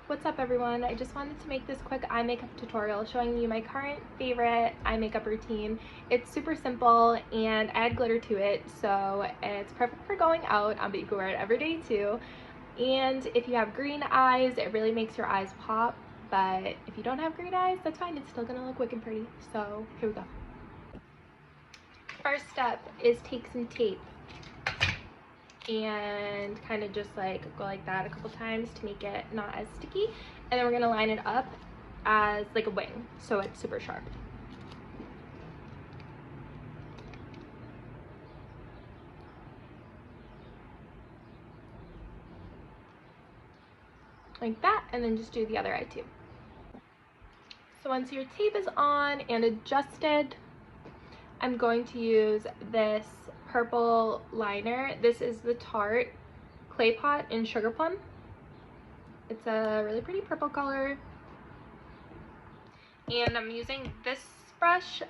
What's up everyone? I just wanted to make this quick eye makeup tutorial showing you my current favorite eye makeup routine. It's super simple and I add glitter to it, so it's perfect for going out, but you can wear it every day too. And if you have green eyes, it really makes your eyes pop, but if you don't have green eyes, that's fine. It's still gonna look wicked pretty. So here we go. First step is take some tape and kind of just like go like that a couple times to make it not as sticky, and then we're gonna line it up as like a wing so it's super sharp. Like that, and then just do the other eye too. So once your tape is on and adjusted, I'm going to use this purple liner. This is the Tarte Clay Pot in Sugarplum. It's a really pretty purple color. And I'm using this brush.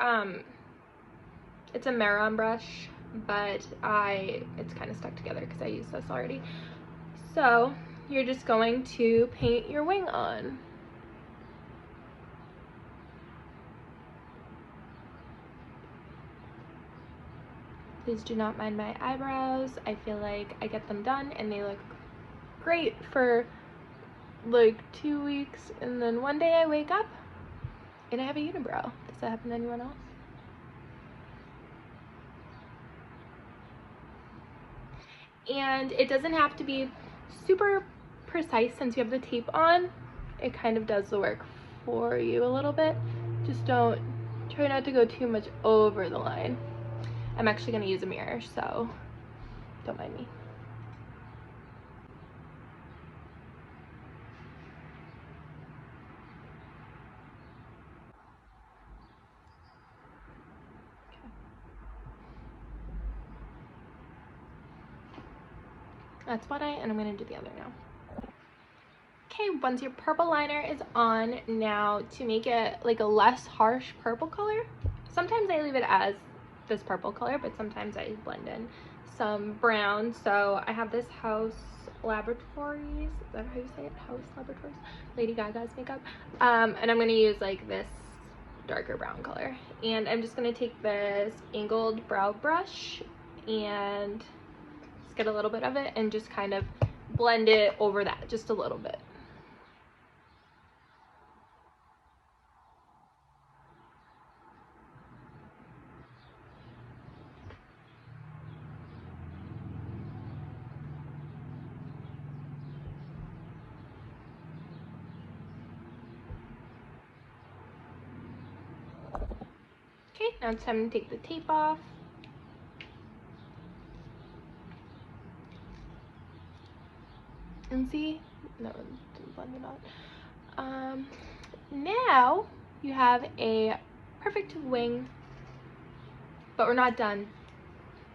It's a Maron brush, but it's kind of stuck together because I used this already. So you're just going to paint your wing on. Please do not mind my eyebrows. I feel like I get them done and they look great for like 2 weeks, and then one day I wake up and I have a unibrow. Does that happen to anyone else? And it doesn't have to be super precise since you have the tape on. It kind of does the work for you a little bit. Just try not to go too much over the line. I'm actually going to use a mirror, so don't mind me. Okay. That's one eye, and I'm going to do the other now. Okay, once your purple liner is on, now to make it like a less harsh purple color, sometimes I leave it as this purple color, but sometimes I blend in some brown. So I have this Haus Laboratories, is that how you say it? Haus Laboratories, Lady Gaga's makeup, and I'm going to use like this darker brown color, and I'm just going to take this angled brow brush and just get a little bit of it and just kind of blend it over that just a little bit. Okay, now it's time to take the tape off. And see? No, it didn't blend it out. Now you have a perfect wing, but we're not done.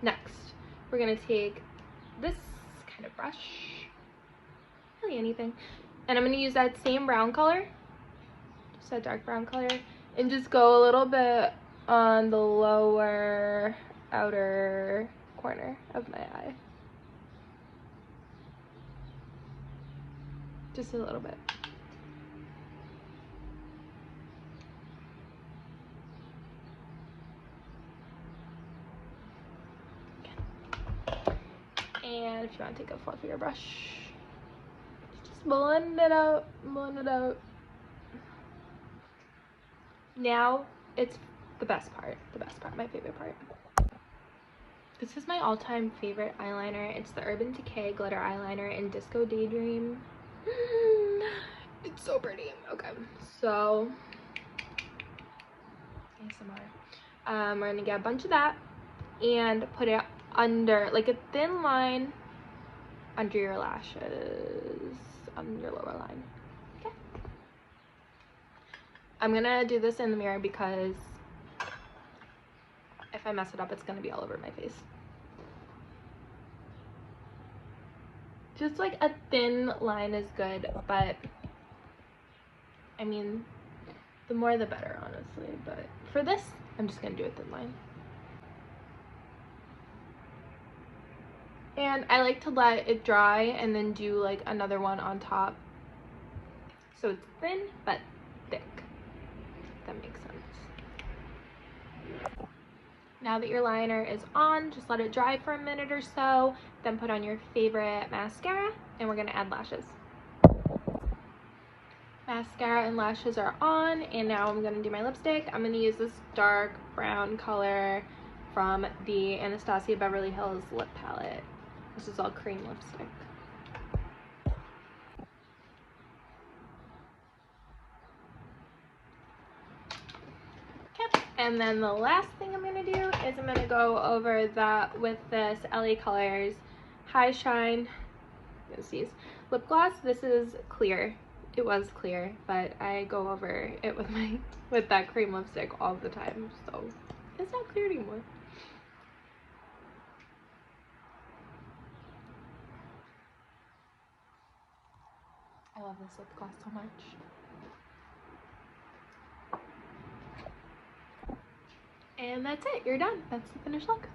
Next, we're gonna take this kind of brush, really anything, and I'm gonna use that same brown color, just that dark brown color, and just go a little bit on the lower outer corner of my eye. Just a little bit. And if you want to take a fluffier brush, just blend it out, blend it out. Now it's the best part, my favorite part. This is my all-time favorite eyeliner. It's the Urban Decay glitter eyeliner in Disco Daydream. It's so pretty. Okay, so ASMR. We're gonna get a bunch of that and put it under, like a thin line under your lashes, on your lower line. Okay. I'm gonna do this in the mirror because if I mess it up, it's gonna be all over my face. Just like a thin line is good, but I mean, the more the better, honestly. But for this, I'm just gonna do a thin line. And I like to let it dry and then do like another one on top. So it's thin but thick, if that makes sense. Now that your liner is on, just let it dry for a minute or so, then put on your favorite mascara, and we're gonna add lashes. Mascara and lashes are on, and now I'm gonna do my lipstick. I'm gonna use this dark brown color from the Anastasia Beverly Hills lip palette. This is all cream lipstick. Okay, and then the last thing I'm gonna do is I'm gonna go over that with this LA Colors High Shine lip gloss. This is clear. It was clear, but I go over it with that cream lipstick all the time, so it's not clear anymore. I love this lip gloss so much. And that's it. You're done. That's the finished look.